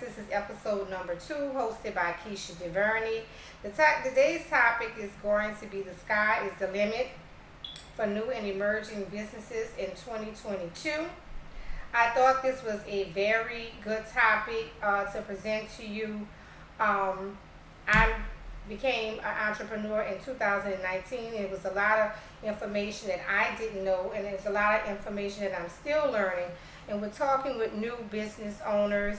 This is episode number 2, hosted by Keishia Deverney. Today's topic is going to be the sky is the limit for new and emerging businesses in 2022. I thought this was a very good topic to present to you. I became an entrepreneur in 2019. It was a lot of information that I didn't know, and there's a lot of information that I'm still learning. And we're talking with new business owners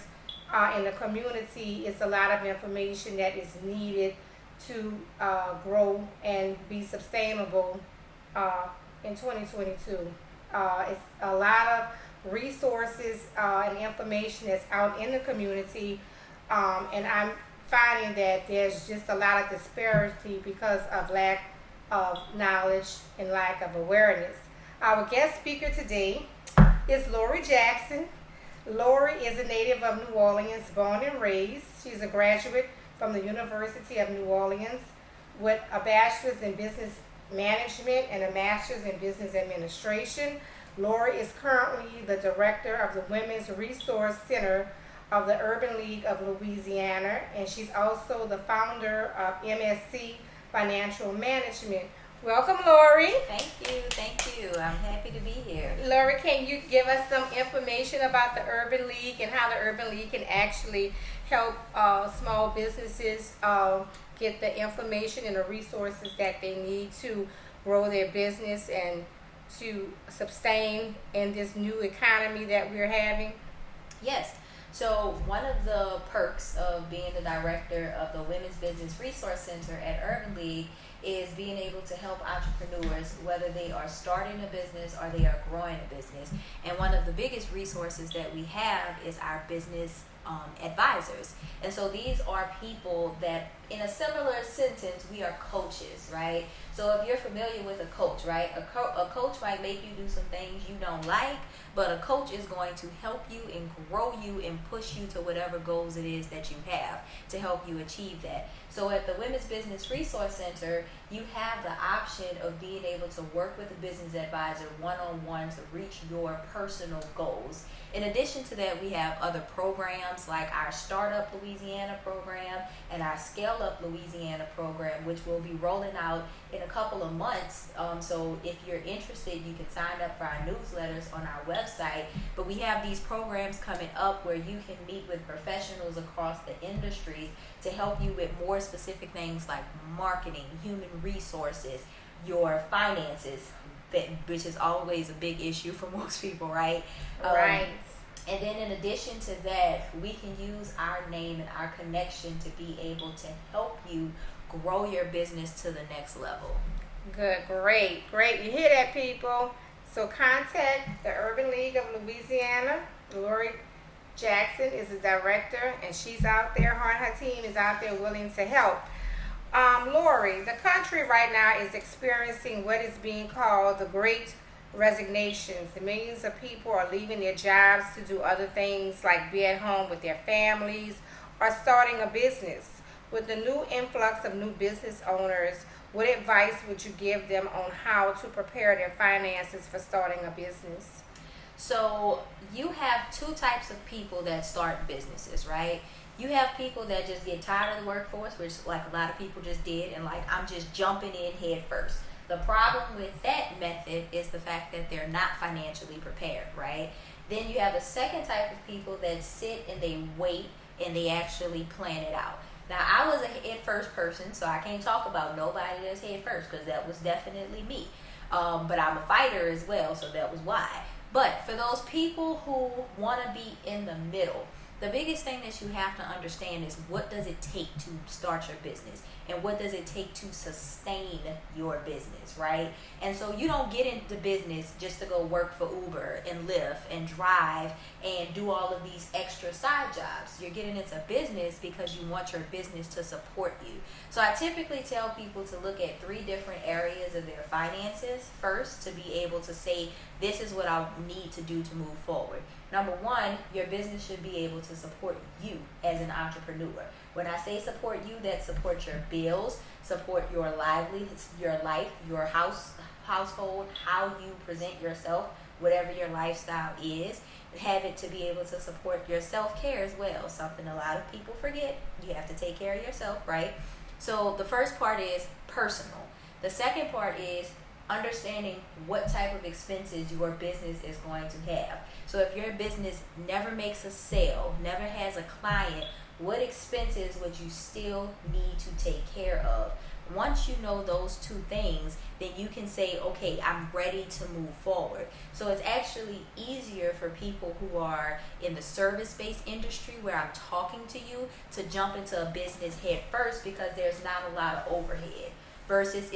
in the community. It's a lot of information that is needed to grow and be sustainable in 2022. It's a lot of resources and information that's out in the community, and I'm finding that there's just a lot of disparity because of lack of knowledge and lack of awareness. Our guest speaker today is Lori Jackson. Lori is a native of New Orleans, born and raised. She's a graduate from the University of New Orleans with a bachelor's in business management and a master's in business administration. Lori is currently the director of the Women's Resource Center of the Urban League of Louisiana, and she's also the founder of MSC Financial Management. Welcome, Lori. Thank you. I'm happy to be here. Lori, can you give us some information about the Urban League and how the Urban League can actually help small businesses get the information and the resources that they need to grow their business and to sustain in this new economy that we're having? Yes. So one of the perks of being the director of the Women's Business Resource Center at Urban League is being able to help entrepreneurs, whether they are starting a business or they are growing a business. And one of the biggest resources that we have is our business advisors. And so these are people that, in a similar sentence, we are coaches, right? So if you're familiar with a coach, right? A coach might make you do some things you don't like, but a coach is going to help you and grow you and push you to whatever goals it is that you have to help you achieve that. So at the Women's Business Resource Center, you have the option of being able to work with a business advisor one-on-one to reach your personal goals. In addition to that, we have other programs like our Startup Louisiana program and our Scale Up Louisiana program, which will be rolling out in a couple of months. So if you're interested, you can sign up for our newsletters on our website. But we have these programs coming up where you can meet with professionals across the industries to help you with more specific things like marketing, human resources, your finances, which is always a big issue for most people, right? Right. And then in addition to that, we can use our name and our connection to be able to help you grow your business to the next level. Good, great. You hear that, people? So contact the Urban League of Louisiana. Lori Jackson is the director, and she's out there, her and her team is out there willing to help. Lori, the country right now is experiencing what is being called the Great Resignations. The millions of people are leaving their jobs to do other things like be at home with their families or starting a business. With the new influx of new business owners, what advice would you give them on how to prepare their finances for starting a business? So you have two types of people that start businesses, right? You have people that just get tired of the workforce, which like a lot of people just did, and like I'm just jumping in head first. The problem with that method is the fact that they're not financially prepared, right? Then you have a second type of people that sit and they wait and they actually plan it out. Now, I was a head first person, so I can't talk about nobody that's head first because that was definitely me. But I'm a fighter as well, so that was why. But for those people who want to be in the middle, the biggest thing that you have to understand is what does it take to start your business and what does it take to sustain your business, right? And so you don't get into business just to go work for Uber and Lyft and drive and do all of these extra side jobs. You're getting into business because you want your business to support you. So I typically tell people to look at 3 different areas of their finances first to be able to say, this is what I need to do to move forward. Number 1, your business should be able to support you as an entrepreneur. When I say support you, that supports your bills, support your livelihood, your life, your household, how you present yourself whatever your lifestyle is. Have it to be able to support your self-care as well. Something a lot of people forget. You have to take care of yourself, right? So the first part is personal. The second part is understanding what type of expenses your business is going to have. So if your business never makes a sale, never has a client, what expenses would you still need to take care of? Once you know those two things, then you can say, okay, I'm ready to move forward. So it's actually easier for people who are in the service-based industry where I'm talking to you to jump into a business head first, because there's not a lot of overhead versus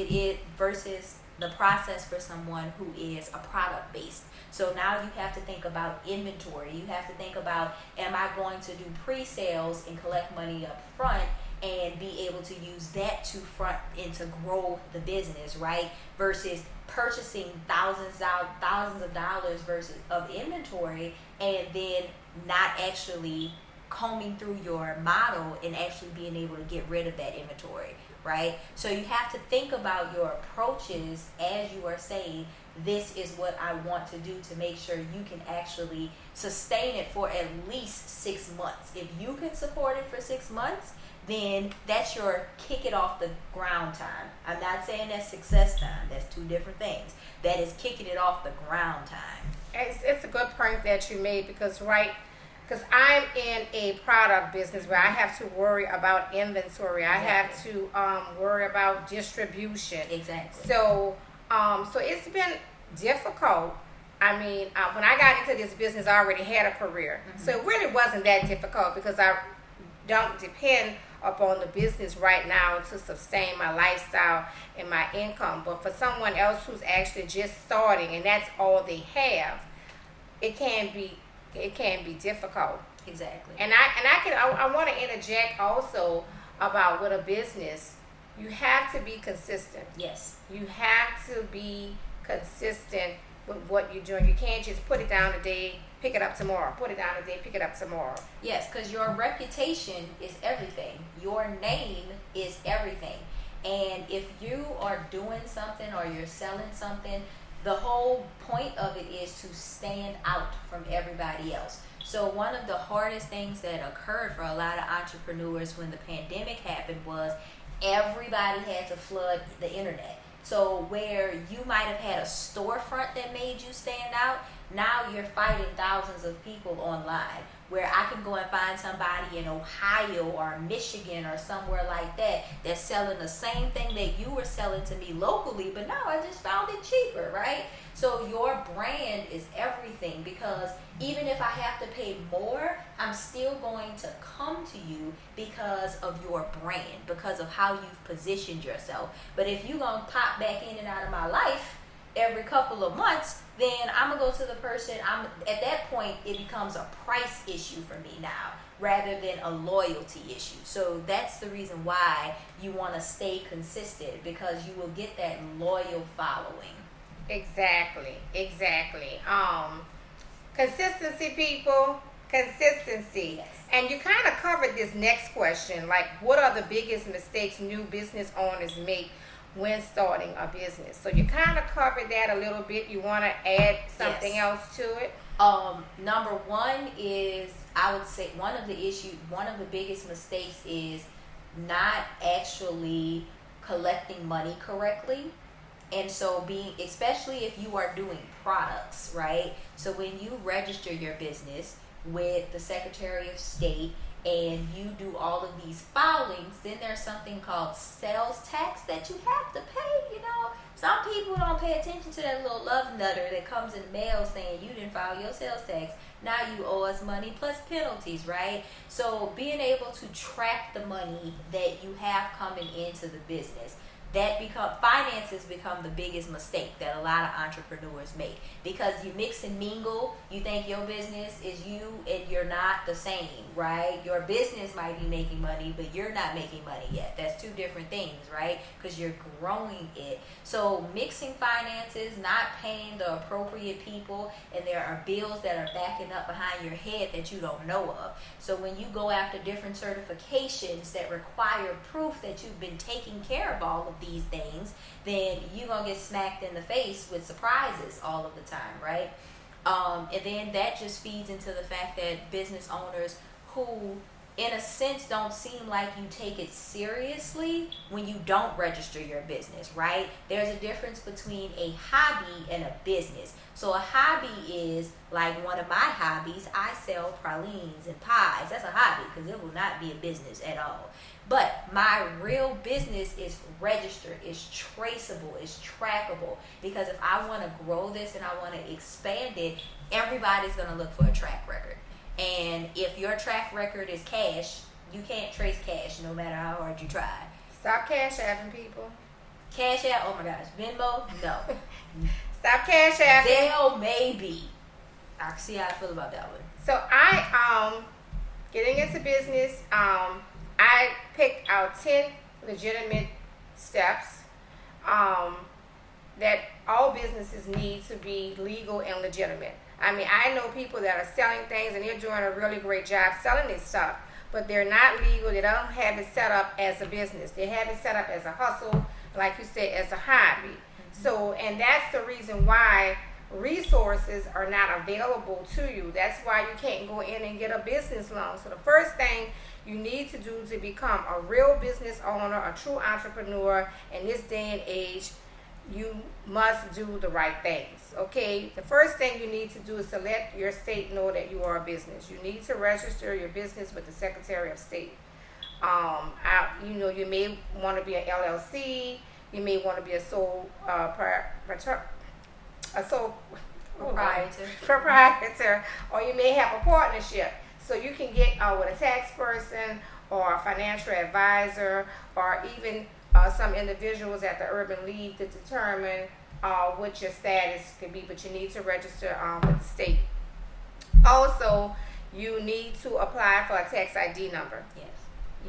the process for someone who is a product based. So now you have to think about inventory. You have to think about, am I going to do pre-sales and collect money up front and be able to use that to front and to grow the business, right? Versus purchasing thousands of dollars of inventory and then not actually combing through your model and actually being able to get rid of that inventory, right? So you have to think about your approaches as you are saying, this is what I want to do to make sure you can actually sustain it for at least 6 months. If you can support it for 6 months, then that's your kick it off the ground time. I'm not saying that's success time. That's two different things. That is kicking it off the ground time. It's a good point that you made, because I'm in a product business where I have to worry about inventory. I have to worry about distribution. Exactly. So it's been difficult. I mean, when I got into this business, I already had a career. Mm-hmm. So it really wasn't that difficult, because I don't depend upon the business right now to sustain my lifestyle and my income. But for someone else who's actually just starting and that's all they have, it can be difficult. Exactly. And I want to interject also about with a business, you have to be consistent. Yes. You have to be consistent with what you're doing. You can't just put it down today, pick it up tomorrow. Put it down today, pick it up tomorrow. Yes, because your reputation is everything. Your name is everything. And if you are doing something or you're selling something, the whole point of it is to stand out from everybody else. So one of the hardest things that occurred for a lot of entrepreneurs when the pandemic happened was everybody had to flood the internet. So where you might have had a storefront that made you stand out, now you're fighting thousands of people online. Where I can go and find somebody in Ohio or Michigan or somewhere like that that's selling the same thing that you were selling to me locally, but now I just found it cheaper, right? So your brand is everything, because even if I have to pay more, I'm still going to come to you because of your brand, because of how you've positioned yourself. But if you're going to pop back in and out of my life every couple of months, then I'm going to go to the person. At that point, it becomes a price issue for me now rather than a loyalty issue. So that's the reason why you want to stay consistent, because you will get that loyal following. Exactly. Consistency, people. Consistency. Yes. And you kind of covered this next question, like what are the biggest mistakes new business owners make when starting a business? So you kind of covered that a little bit. You want to add something else to it? Number one is, I would say one of the biggest mistakes is not actually collecting money correctly. And so especially if you are doing products, right? So when you register your business with the Secretary of State and you do all of these filings, then there's something called sales tax that you have to pay. Some people don't pay attention to that little love letter that comes in the mail saying you didn't file your sales tax. Now you owe us money plus penalties, right? So being able to track the money that you have coming into the business, finances become the biggest mistake that a lot of entrepreneurs make, because you mix and mingle. You think your business is you and you're not the same, right? Your business might be making money, but you're not making money yet. That's two different things, right? Because you're growing it. So mixing finances, not paying the appropriate people, and there are bills that are backing up behind your head that you don't know of. So when you go after different certifications that require proof that you've been taking care of all of these things, then you're going to get smacked in the face with surprises all of the time, right? And then that just feeds into the fact that business owners who, in a sense, don't seem like you take it seriously when you don't register your business, right? There's a difference between a hobby and a business. So a hobby is like one of my hobbies. I sell pralines and pies. That's a hobby because it will not be a business at all. But my real business is registered, is traceable, is trackable. Because if I want to grow this and I want to expand it, everybody's going to look for a track record. And if your track record is cash, you can't trace cash no matter how hard you try. Stop cash apping people. Cash out, oh my gosh. Venmo, no. Stop cash apping. Zelle, maybe. I can see how I feel about that one. So I getting into business, I picked out 10 legitimate steps that all businesses need to be legal and legitimate. I mean, I know people that are selling things and they're doing a really great job selling this stuff, but they're not legal. They don't have it set up as a business. They have it set up as a hustle, like you said, as a hobby. So, and that's the reason why resources are not available to you. That's why you can't go in and get a business loan. So the first thing you need to do to become a real business owner, a true entrepreneur in this day and age, you must do the right things. Okay, the first thing you need to do is to let your state know that you are a business. You need to register your business with the Secretary of State. You may want to be an LLC. You may want to be a sole proprietor, or you may have a partnership. So you can get with a tax person or a financial advisor, or even some individuals at the Urban League to determine what your status could be, but you need to register with the state. Also, you need to apply for a tax ID number. Yes.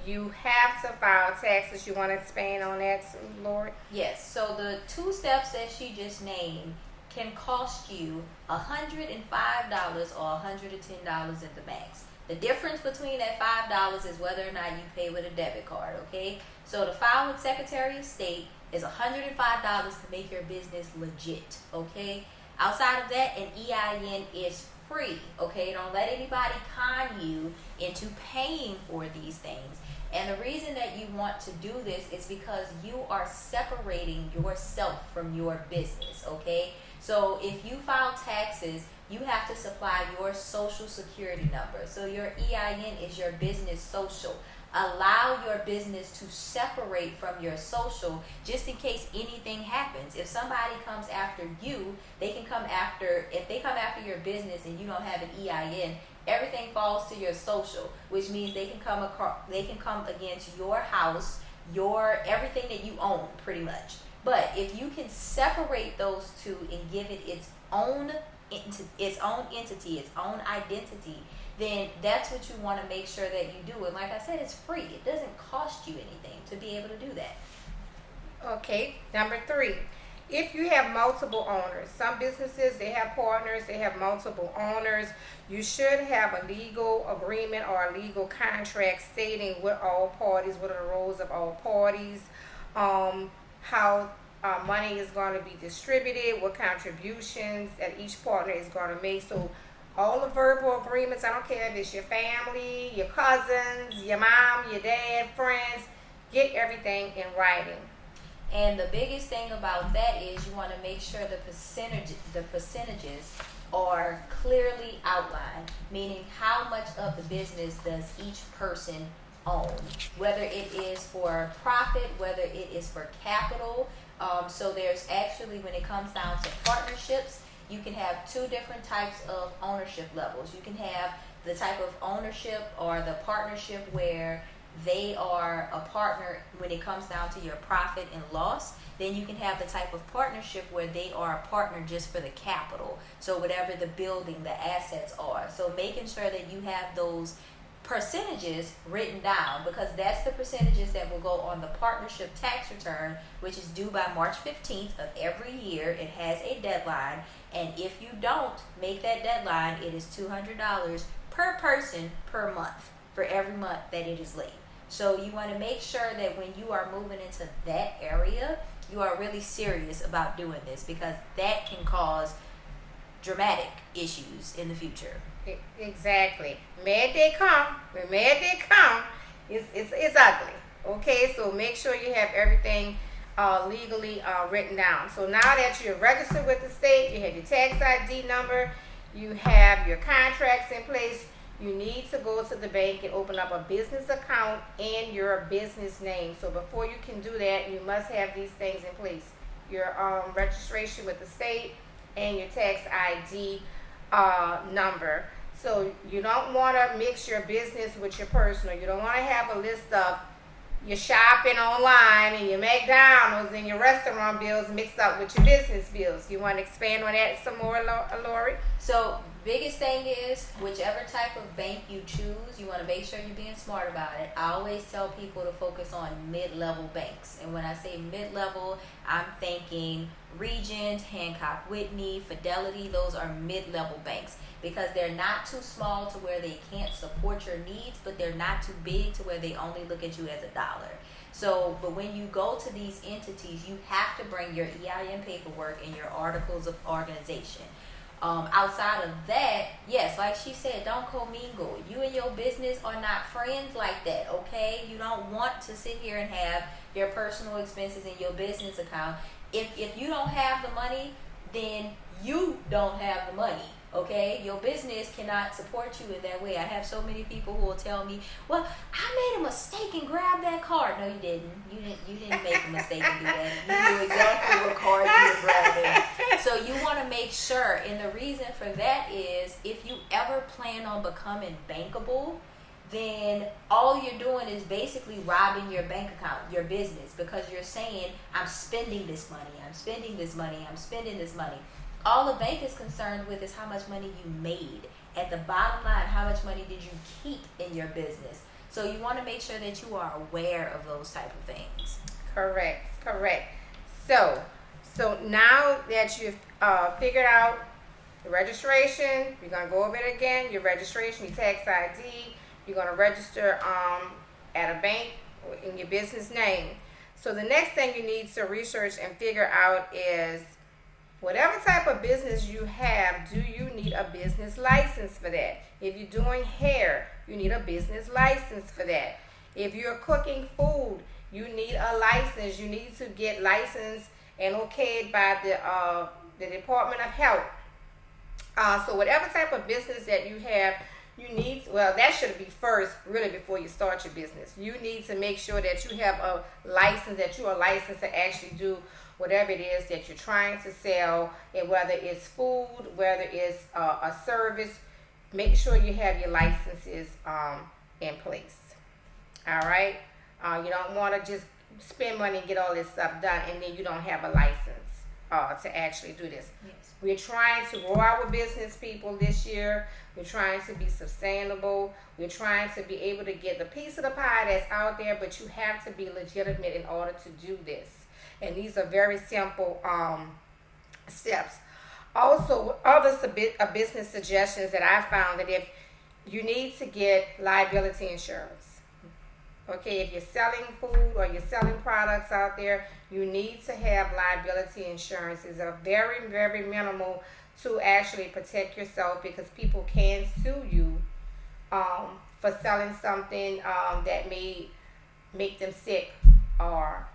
You have to file taxes. You want to expand on that, Lord? Yes. So the 2 steps that she just named can cost you $105 or $110 at the max. The difference between that $5 is whether or not you pay with a debit card, okay? So to file with Secretary of State is $105 to make your business legit, okay? Outside of that, an EIN is free, okay? Don't let anybody con you into paying for these things. And the reason that you want to do this is because you are separating yourself from your business, okay? So if you file taxes, you have to supply your social security number. So your EIN is your business social. Allow your business to separate from your social just in case anything happens. If somebody comes after you, if they come after your business and you don't have an EIN, everything falls to your social, which means they can come against your house, everything that you own pretty much. But if you can separate those two and give it its own entity, its own identity, then that's what you want to make sure that you do. And like I said, it's free. It doesn't cost you anything to be able to do that. Okay, number 3. If you have multiple owners, some businesses, they have partners, they have multiple owners, you should have a legal agreement or a legal contract stating what all parties, what are the roles of all parties, how money is going to be distributed, what contributions that each partner is going to make. So all the verbal agreements, I don't care if it's your family, your cousins, your mom, your dad, friends, get everything in writing. And the biggest thing about that is you want to make sure the percentages are clearly outlined, meaning how much of the business does each person own, whether it is for profit, whether it is for capital. So there's actually, when it comes down to partnerships, you can have 2 different types of ownership levels. You can have the type of ownership or the partnership where they are a partner when it comes down to your profit and loss. Then you can have the type of partnership where they are a partner just for the capital. So whatever the building, the assets are. So making sure that you have those percentages written down, because that's the percentages that will go on the partnership tax return, which is due by March 15th of every year. It has a deadline, and if you don't make that deadline, it is $200 per person per month for every month that it is late. So you want to make sure that when you are moving into that area, you are really serious about doing this, because that can cause dramatic issues in the future. Exactly. Mad they come. When mad they come, it's ugly. Okay, so make sure you have everything legally written down. So now that you're registered with the state, you have your tax ID number, you have your contracts in place, you need to go to the bank and open up a business account in your business name. So before you can do that, you must have these things in place. Your registration with the state and your tax ID number. So you don't want to mix your business with your personal. You don't want to have a list of your shopping online and your McDonald's and your restaurant bills mixed up with your business bills. You want to expand on that some more, Lori? So biggest thing is whichever type of bank you choose, you want to make sure you're being smart about it. I always tell people to focus on mid-level banks. And when I say mid-level, I'm thinking Regions, Hancock Whitney, Fidelity. Those are mid-level banks because they're not too small to where they can't support your needs, but they're not too big to where they only look at you as a dollar. So, but when you go to these entities, you have to bring your EIN paperwork and your articles of organization. Outside of that, yes, like she said, don't commingle. You and your business are not friends like that, okay? You don't want to sit here and have your personal expenses in your business account. If you don't have the money, then you don't have the money, okay? Your business cannot support you in that way. I have so many people who will tell me, well, I made a mistake and grabbed that card. No, you didn't. You didn't make a mistake and do that. You knew exactly what card you were grabbing. So you want to make sure, and the reason for that is if you ever plan on becoming bankable, then all you're doing is basically robbing your bank account, your business, because you're saying, I'm spending this money, I'm spending this money, I'm spending this money. All the bank is concerned with is how much money you made. At the bottom line, how much money did you keep in your business? So you want to make sure that you are aware of those type of things. Correct. So now that you've figured out the registration, you're going to go over it again, your registration, your tax ID, you're going to register at a bank in your business name. So the next thing you need to research and figure out is whatever type of business you have, do you need a business license for that? If you're doing hair, you need a business license for that. If you're cooking food, you need a license. You need to get licensed and okayed by the Department of Health. So whatever type of business that you have, you need, well, that should be first, really, before you start your business. You need to make sure that you have a license, that you are licensed to actually do whatever it is that you're trying to sell, and whether it's food, whether it's a service, make sure you have your licenses in place. All right? You don't want to just spend money and get all this stuff done, and then you don't have a license to actually do this. Yes. We're trying to grow our business, people, this year. We're trying to be sustainable. We're trying to be able to get the piece of the pie that's out there, but you have to be legitimate in order to do this. And these are very simple steps. Also, other business suggestions that I found, that if you need to get liability insurance. Okay, if you're selling food or you're selling products out there, you need to have liability insurance. It's a very, very minimal to actually protect yourself, because people can sue you for selling something that may make them sick or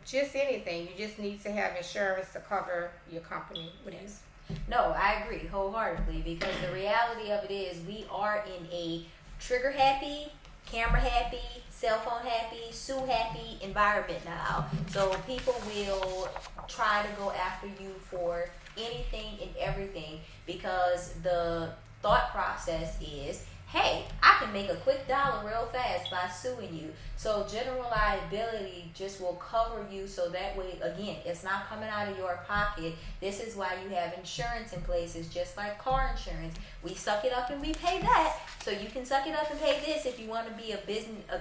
just anything. You just need to have insurance to cover your company. Yes. No, I agree wholeheartedly, because the reality of it is we are in a trigger happy, camera happy, cell phone happy, sue happy environment now. So people will try to go after you for anything and everything, because the thought process is, hey, I can make a quick dollar real fast by suing you. So general liability just will cover you, so that way, again, it's not coming out of your pocket. This is why you have insurance in place. It's just like car insurance. We suck it up and we pay that. So you can suck it up and pay this if you want to be a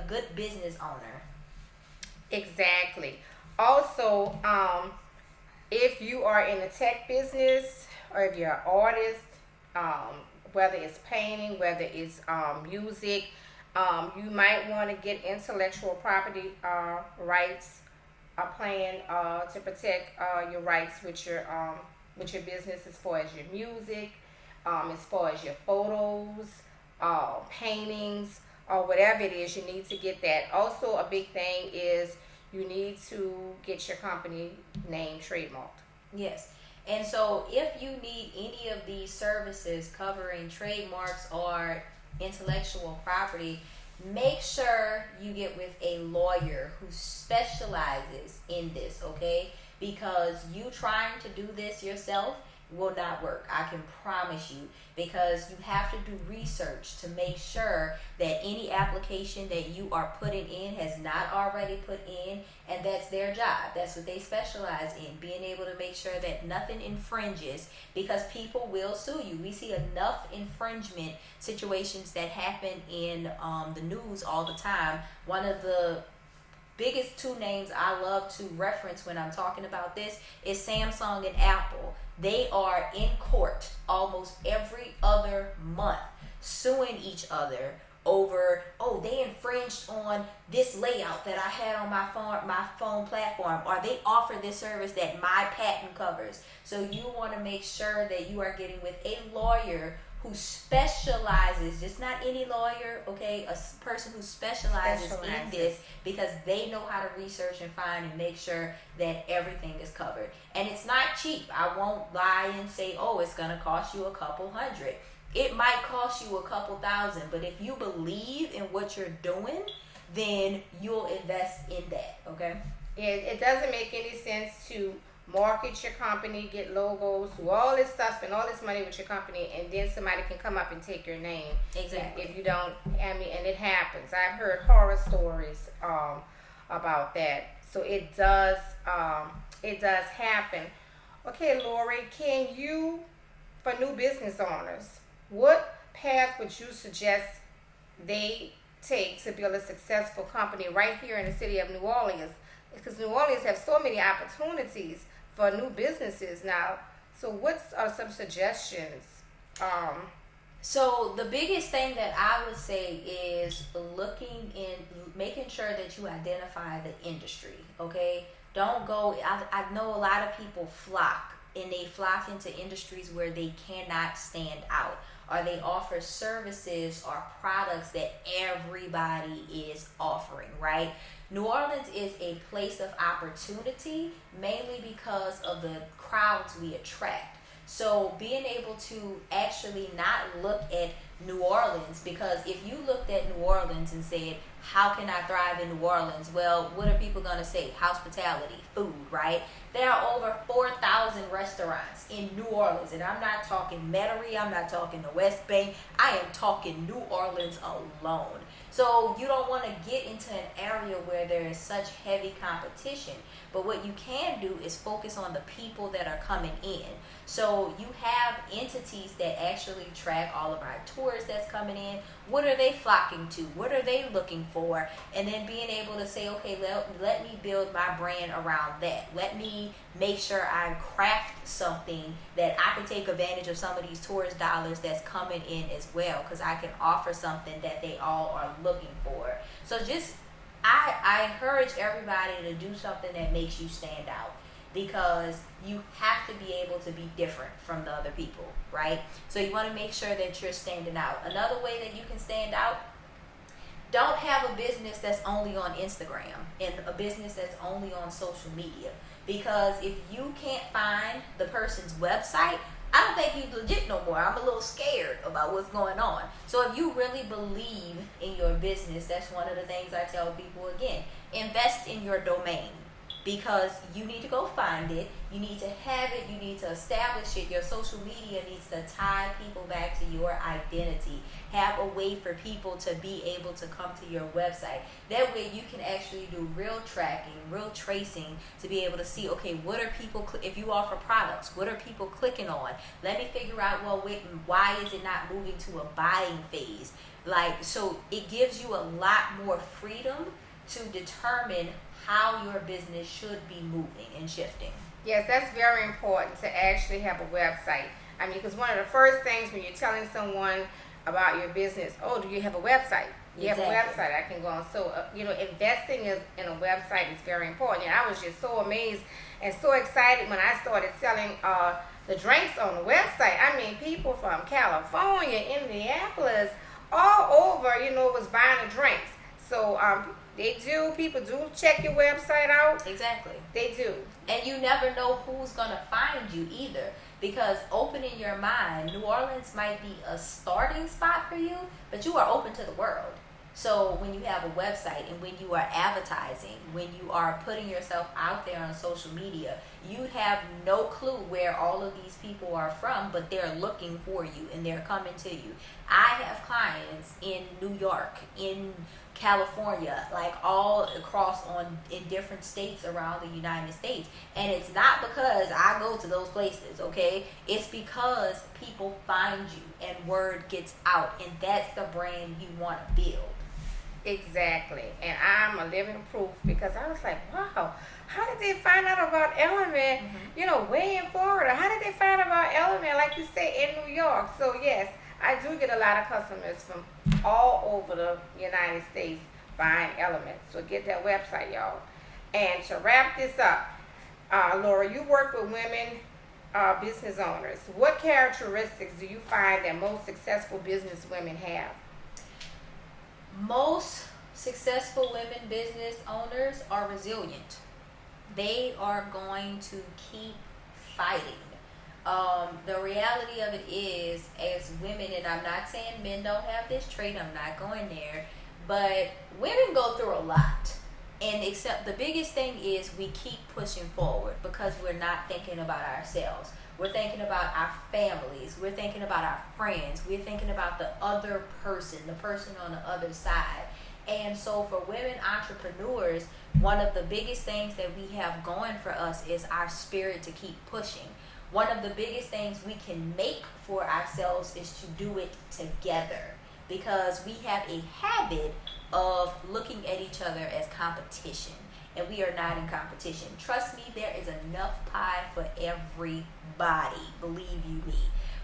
good business owner. Exactly. Also, if you are in the tech business, or if you're an artist, whether it's painting, whether it's music, you might want to get intellectual property rights, a plan to protect your rights with your with your business as far as your music, as far as your photos, paintings, or whatever it is. You need to get that. Also, a big thing is you need to get your company name trademarked. Yes. And so if you need any of these services covering trademarks or intellectual property, make sure you get with a lawyer who specializes in this, okay? Because you trying to do this yourself will not work. I can promise you, because you have to do research to make sure that any application that you are putting in has not already put in, and that's their job. That's what they specialize in, being able to make sure that nothing infringes, because people will sue you. We see enough infringement situations that happen in the news all the time. One of the biggest two names I love to reference when I'm talking about this is Samsung and Apple. They are in court almost every other month suing each other over, oh, they infringed on this layout that I had on my phone platform, or they offer this service that my patent covers. So you want to make sure that you are getting with a lawyer who specializes, just not any lawyer, okay, a person who specializes in this, because they know how to research and find and make sure that everything is covered. And it's not cheap. I won't lie and say, oh, it's going to cost you a couple $100. It might cost you a couple $1,000, but if you believe in what you're doing, then you'll invest in that, okay? It doesn't make any sense to market your company, get logos, do all this stuff, spend all this money with your company, and then somebody can come up and take your name. Exactly. If you don't, I mean, and it happens. I've heard horror stories about that. So it does happen. Okay, Lori, can you, for new business owners, what path would you suggest they take to build a successful company right here in the city of New Orleans? Because New Orleans has so many opportunities for new businesses now. So what are some suggestions? So the biggest thing that I would say is making sure that you identify the industry, okay? Don't go, I know a lot of people flock into industries where they cannot stand out, or they offer services or products that everybody is offering, right? New Orleans is a place of opportunity, mainly because of the crowds we attract. So being able to actually not look at New Orleans, because if you looked at New Orleans and said, how can I thrive in New Orleans? Well, what are people going to say? Hospitality, food, right? There are over 4,000 restaurants in New Orleans, and I'm not talking Metairie, I'm not talking the West Bank, I am talking New Orleans alone. So you don't want to get into an area where there is such heavy competition. But what you can do is focus on the people that are coming in. So you have entities that actually track all of our tourists that's coming in. What are they flocking to? What are they looking for? And then being able to say, okay, let me build my brand around that. Let me make sure I craft something that I can take advantage of some of these tourist dollars that's coming in as well, because I can offer something that they all are looking for. So I encourage everybody to do something that makes you stand out, because you have to be able to be different from the other people, right? So you want to make sure that you're standing out. Another way that you can stand out, don't have a business that's only on Instagram and a business that's only on social media, because if you can't find the person's website, I don't think you legit no more. I'm a little scared about what's going on. So if you really believe in your business, that's one of the things I tell people again. Invest in your domain, because you need to go find it. You need to have it. You need to establish it. Your social media needs to tie people back to your identity. Have a way for people to be able to come to your website. That way you can actually do real tracking, real tracing, to be able to see, okay, what are people, if you offer products, what are people clicking on? Let me figure out, well, why is it not moving to a buying phase? So it gives you a lot more freedom to determine how your business should be moving and shifting. Yes, that's very important to actually have a website. I mean, because one of the first things when you're telling someone about your business, oh, do you have a website? You have a website I can go on. So, investing in a website is very important. And I was just so amazed and so excited when I started selling the drinks on the website. I mean, people from California, Indianapolis, all over, was buying the drinks. So people do check your website out. Exactly. They do. And you never know who's going to find you either. Because opening your mind, New Orleans might be a starting spot for you, but you are open to the world. So when you have a website and when you are advertising, when you are putting yourself out there on social media, you have no clue where all of these people are from, but they're looking for you and they're coming to you. I have clients in New York, in California, like all across in different states around the United States. And it's not because I go to those places, okay? It's because people find you and word gets out, and that's the brand you want to build. Exactly. And I'm a living proof, because I was like, wow, how did they find out about Element, way in Florida? How did they find out about Element, like you say, in New York? So yes, I do get a lot of customers from all over the United States buying Element. So get that website, y'all. And to wrap this up, Laura, you work with women business owners. What characteristics do you find that most successful business women have? Most successful women business owners are resilient. They are going to keep fighting. The reality of it is, as women, and I'm not saying men don't have this trait, I'm not going there, but women go through a lot. And except the biggest thing is we keep pushing forward because we're not thinking about ourselves. We're thinking about our families. We're thinking about our friends. We're thinking about the other person, the person on the other side. And so for women entrepreneurs, one of the biggest things that we have going for us is our spirit to keep pushing. One of the biggest things we can make for ourselves is to do it together, because we have a habit of looking at each other as competition, and we are not in competition. Trust me, there is enough pie for everybody, believe you me.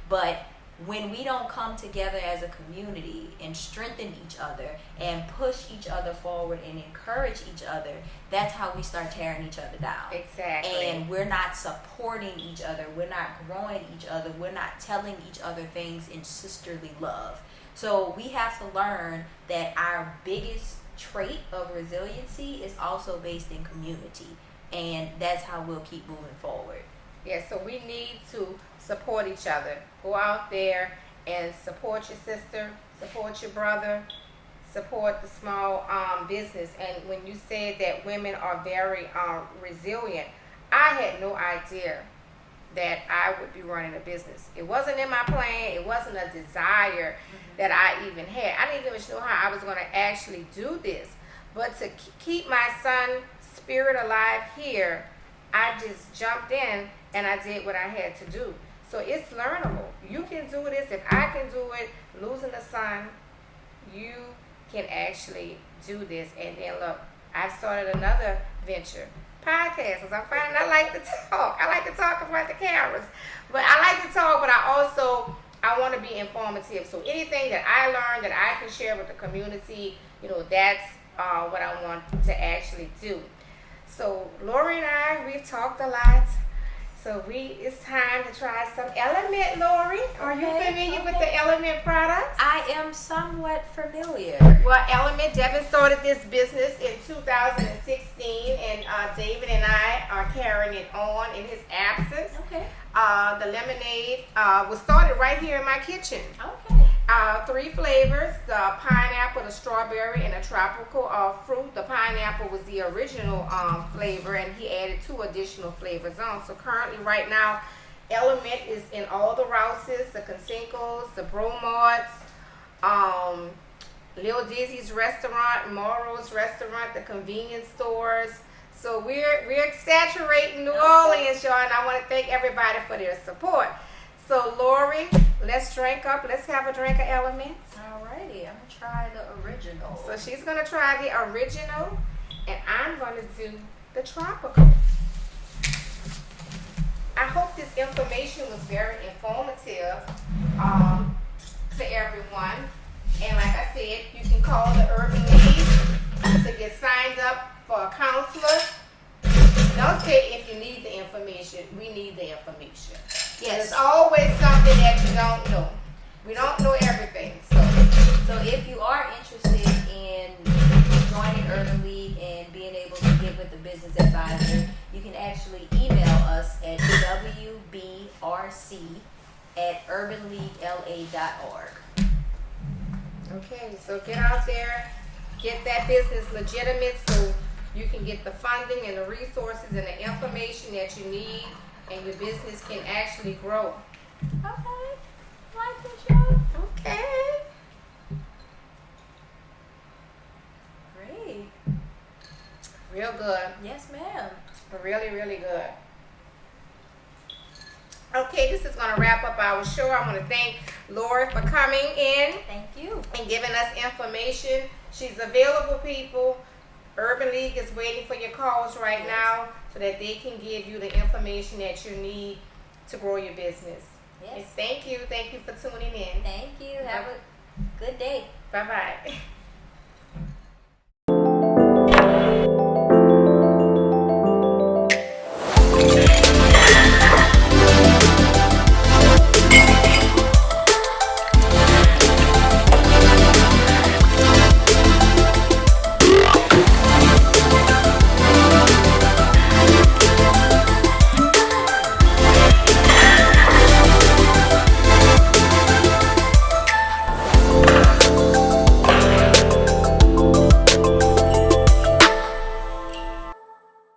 But when we don't come together as a community and strengthen each other and push each other forward and encourage each other, that's how we start tearing each other down. Exactly. And we're not supporting each other. We're not growing each other. We're not telling each other things in sisterly love. So we have to learn that our biggest trait of resiliency is also based in community. And that's how we'll keep moving forward. Yeah, so we need to support each other. Go out there and support your sister, support your brother, support the small business. And when you said that women are very resilient, I had no idea that I would be running a business. It wasn't in my plan. It wasn't a desire that I even had. I didn't even know how I was going to actually do this. But to keep my son's spirit alive here, I just jumped in and I did what I had to do. So it's learnable. You can do this. If I can do it, losing a son, you can actually do this. And then look, I've started another venture, podcast, because I'm finding I like to talk. I like to talk in front of the cameras. But I like to talk, but I want to be informative. So anything that I learned that I can share with the community, that's what I want to actually do. So Lori and I, we've talked a lot. So it's time to try some Element, Lori. Are you familiar with the Element products? I am somewhat familiar. Well, Element, Devin started this business in 2016, and David and I are carrying it on in his absence. Okay. The lemonade was started right here in my kitchen. Okay. 3 flavors: the pineapple, the strawberry, and the tropical fruit. The pineapple was the original flavor, and he added 2 additional flavors on. So currently, right now, Element is in all the Rouses, the Conseco's, the Bromards, Lil Dizzy's restaurant, Morrow's restaurant, the convenience stores. So we're saturating New Orleans, y'all, and I want to thank everybody for their support. So Lori, let's drink up. Let's have a drink of Element. Alrighty, I'm gonna try the original. So she's gonna try the original, and I'm gonna do the tropical. I hope this information was very informative to everyone. And like I said, you can call the Urban League to get signed up for a counselor. Don't say if you need the information. We need the information. Yeah, Yes. There's always something that you don't know. We don't know everything. So if you are interested in joining Urban League and being able to get with the business advisor, you can actually email us at wbrc@urbanleaguela.org. Okay, so get out there, get that business legitimate so you can get the funding and the resources and the information that you need, and your business can actually grow. Okay. Like this, y'all. Okay. Great. Real good. Yes, ma'am. Really, really good. Okay, this is going to wrap up our show. I want to thank Laura for coming in Thank you. and giving us information. She's available, people. Urban League is waiting for your calls right Yes. now so that they can give you the information that you need to grow your business. Yes. And thank you. Thank you for tuning in. Thank you. Have a good day. Bye-bye.